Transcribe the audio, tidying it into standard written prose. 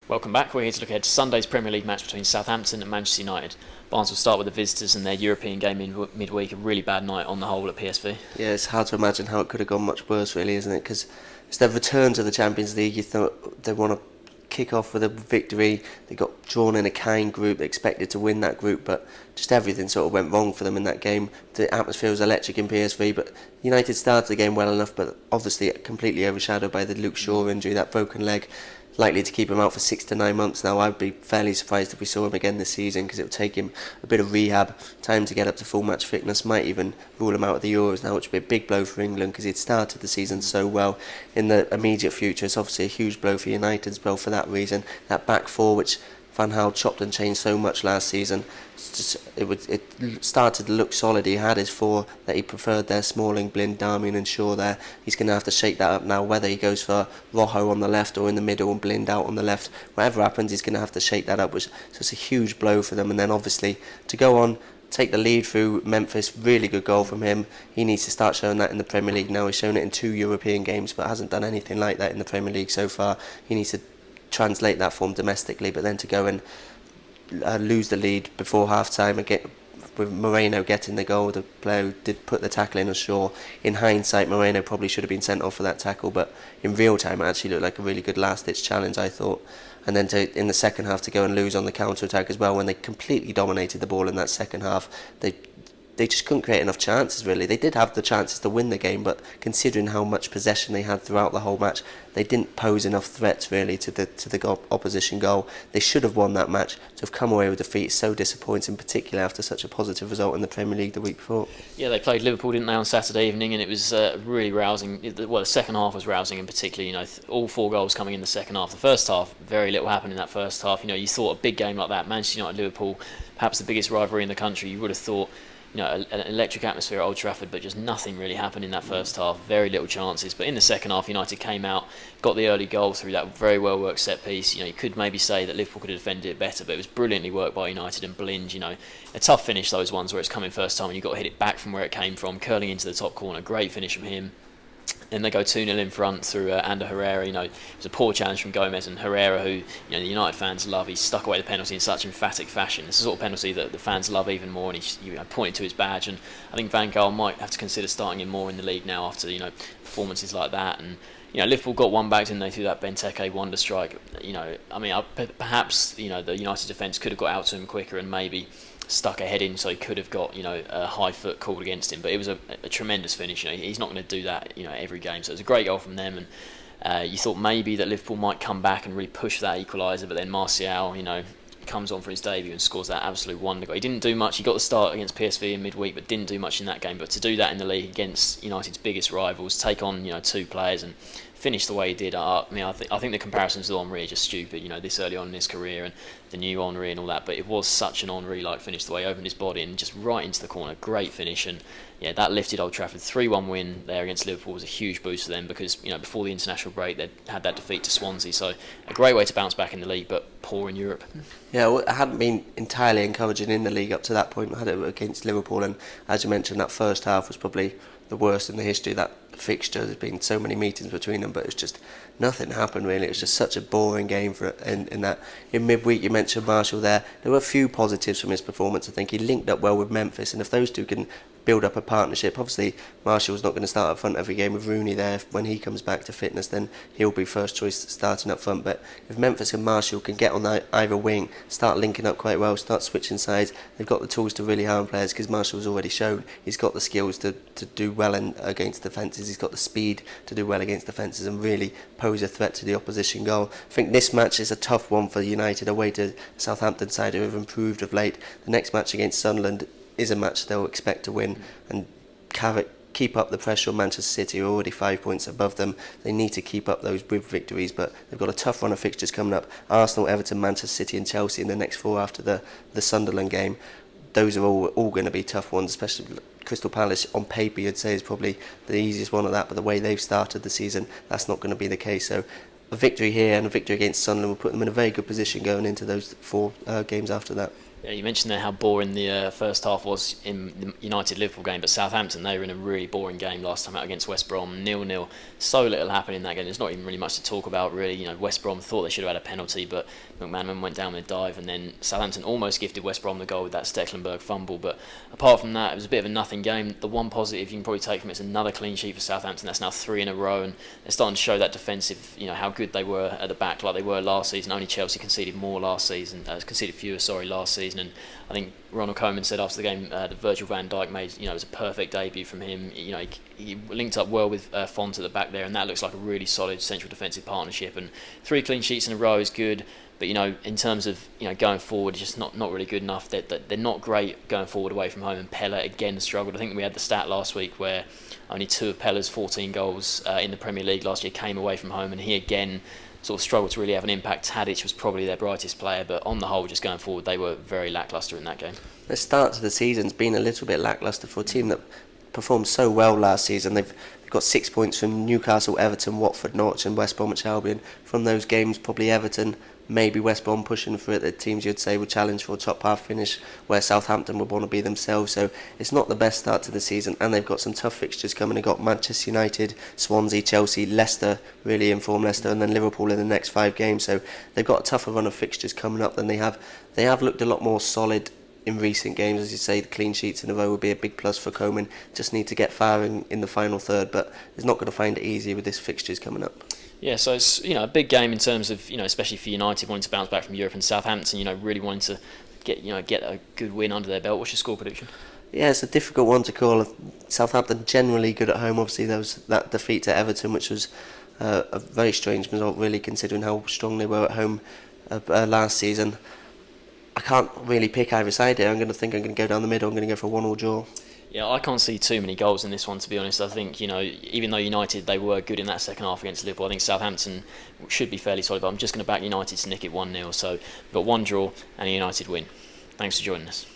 Welcome back. We're here to look ahead to Sunday's Premier League match between Southampton and Manchester United. Barnes will start with the visitors and their European game in midweek. A really bad night on the whole at PSV. Yeah, it's hard to imagine how it could have gone much worse, really, isn't it? Because it's their return to the Champions League. You thought they want to kick off with a victory. They got drawn in a kind group. They expected to win that group, but just everything sort of went wrong for them in that game. The atmosphere was electric in PSV, but United started the game well enough, but obviously completely overshadowed by the Luke Shaw injury, that broken leg. Likely to keep him out for 6 to 9 months now. I'd be fairly surprised if we saw him again this season, because it would take him a bit of rehab, time to get up to full match fitness, might even rule him out of the Euros now, which would be a big blow for England because he'd started the season so well. In the immediate future, it's obviously a huge blow for United as well for that reason. That back four, which Van Gaal chopped and changed so much last season, it started to look solid. He had his four that he preferred there: Smalling, Blind, Darmian and Shaw there. He's going to have to shake that up now, whether he goes for Rojo on the left or in the middle and Blind out on the left. Whatever happens, he's going to have to shake that up, so it's a huge blow for them. And then obviously to go on, take the lead through Memphis, really good goal from him. He needs to start showing that in the Premier League now. He's shown it in 2 European games but hasn't done anything like that in the Premier League so far. He needs to translate that form domestically, but then to go and lose the lead before half time again, with Moreno getting the goal, the player who did put the tackle in ashore. In hindsight, Moreno probably should have been sent off for that tackle, but in real time it actually looked like a really good last ditch challenge, I thought. And then in the second half to go and lose on the counter attack as well, when they completely dominated the ball in that second half. They just couldn't create enough chances, really. They did have the chances to win the game, but considering how much possession they had throughout the whole match, they didn't pose enough threats, really, to the opposition goal. They should have won that match. To have come away with defeat is so disappointing, particularly after such a positive result in the Premier League the week before. Yeah, they played Liverpool, didn't they, on Saturday evening, and it was really rousing. Well, the second half was rousing in particular. All 4 goals coming in the second half. The first half, very little happened in that first half. You thought a big game like that, Manchester United, Liverpool, perhaps the biggest rivalry in the country, you would have thought, an electric atmosphere at Old Trafford, but just nothing really happened in that first half. Very little chances. But in the second half, United came out, got the early goal through that very well worked set piece. You could maybe say that Liverpool could have defended it better, but it was brilliantly worked by United. And Blind, a tough finish, those ones where it's coming first time and you've got to hit it back from where it came from, curling into the top corner. Great finish from him. Then they go 2-0 in front through Ander Herrera. It was a poor challenge from Gomez, and Herrera, who the United fans love, he stuck away the penalty in such emphatic fashion. It's the sort of penalty that the fans love even more, and he pointed to his badge. And I think Van Gaal might have to consider starting him more in the league now after performances like that. And Liverpool got one back, didn't they, through that Benteke wonder strike. Perhaps the United defence could have got out to him quicker and maybe stuck a head in, so he could have got a high foot called against him. But it was a tremendous finish. He's not going to do that every game. So it was a great goal from them, and you thought maybe that Liverpool might come back and really push that equaliser. But then Martial, comes on for his debut and scores that absolute wonder goal. He didn't do much. He got the start against PSV in midweek, but didn't do much in that game. But to do that in the league against United's biggest rivals, take on 2 players and finish the way he did, I think the comparisons with Henry are just stupid. This early on in his career and the new Henry and all that. But it was such an Henry-like finish, the way he opened his body and just right into the corner. Great finish, and that lifted Old Trafford. 3-1 win there against Liverpool was a huge boost for them because before the international break they'd had that defeat to Swansea. So a great way to bounce back in the league, but poor in Europe. Yeah, well, it hadn't been entirely encouraging in the league up to that point. We had it against Liverpool, and as you mentioned, that first half was probably the worst in the history of that fixture. There's been so many meetings between them, but it's just nothing happened really. It was just such a boring game in that. In midweek, you mentioned Martial there. There were a few positives from his performance. I think he linked up well with Memphis, and if those two can build up a partnership, obviously Martial's not going to start up front every game with Rooney there. When he comes back to fitness, then he'll be first choice starting up front. But if Memphis and Martial can get on either wing, start linking up quite well, start switching sides, they've got the tools to really harm players, because Martial's already shown he's got the skills to do well against defences. He's got the speed to do well against defences and really pose a threat to the opposition goal. I think this match is a tough one for United away to Southampton side, who have improved of late. The next match against Sunderland is a match they'll expect to win and keep up the pressure on Manchester City, who are already 5 points above them. They need to keep up those with victories, but they've got a tough run of fixtures coming up. Arsenal, Everton, Manchester City and Chelsea in the next 4 after the Sunderland game. Those are all going to be tough ones, especially Crystal Palace on paper you'd say is probably the easiest one of that, but the way they've started the season, that's not going to be the case. So a victory here and a victory against Sunderland will put them in a very good position going into those 4 games after that. Yeah, you mentioned there how boring the first half was in the United-Liverpool game, but Southampton, they were in a really boring game last time out against West Brom, 0-0. So little happened in that game. There's not even really much to talk about, really. West Brom thought they should have had a penalty, but McManaman went down with a dive, and then Southampton almost gifted West Brom the goal with that Stecklenburg fumble. But apart from that, it was a bit of a nothing game. The one positive you can probably take from it is another clean sheet for Southampton. That's now 3 in a row, and they're starting to show that defensive, how good they were at the back, like they were last season. Only Chelsea conceded more last season, conceded fewer, last season, and I think Ronald Koeman said after the game that Virgil van Dijk made, it was a perfect debut from him. He linked up well with Font at the back there, and that looks like a really solid central defensive partnership. And 3 clean sheets in a row is good, but in terms of going forward, it's just not really good enough. They're not great going forward away from home. And Pella again struggled. I think we had the stat last week where only 2 of Pella's 14 goals in the Premier League last year came away from home, and he again sort of struggled to really have an impact. Tadic was probably their brightest player, but on the whole, just going forward, they were very lacklustre in that game. The start to the season's been a little bit lacklustre for a team that performed so well last season. They've got 6 points from Newcastle, Everton, Watford, Norwich and West Bromwich Albion. From those games, probably Everton, maybe West Brom pushing for it, the teams you'd say would challenge for a top half finish, where Southampton would want to be themselves. So it's not the best start to the season, and they've got some tough fixtures coming. They've got Manchester United, Swansea, Chelsea, Leicester, really informed Leicester, and then Liverpool in the next 5 games. So they've got a tougher run of fixtures coming up than they have. They have looked a lot more solid in recent games. As you say, the clean sheets in a row would be a big plus for Koeman. Just need to get far in the final third, but he's not going to find it easy with this fixtures coming up. Yeah, so it's a big game in terms of especially for United wanting to bounce back from Europe, and Southampton really wanting to get a good win under their belt. What's your score prediction? Yeah, it's a difficult one to call. Southampton generally good at home. Obviously, there was that defeat to Everton, which was a very strange result, really, considering how strong they were at home last season. I can't really pick either side here. I'm going to go down the middle. I'm going to go for a 1-1 draw. Yeah, I can't see too many goals in this one, to be honest. I think, even though United, they were good in that second half against Liverpool, I think Southampton should be fairly solid, but I'm just going to back United to nick it 1-0. So we've got 1 draw and a United win. Thanks for joining us.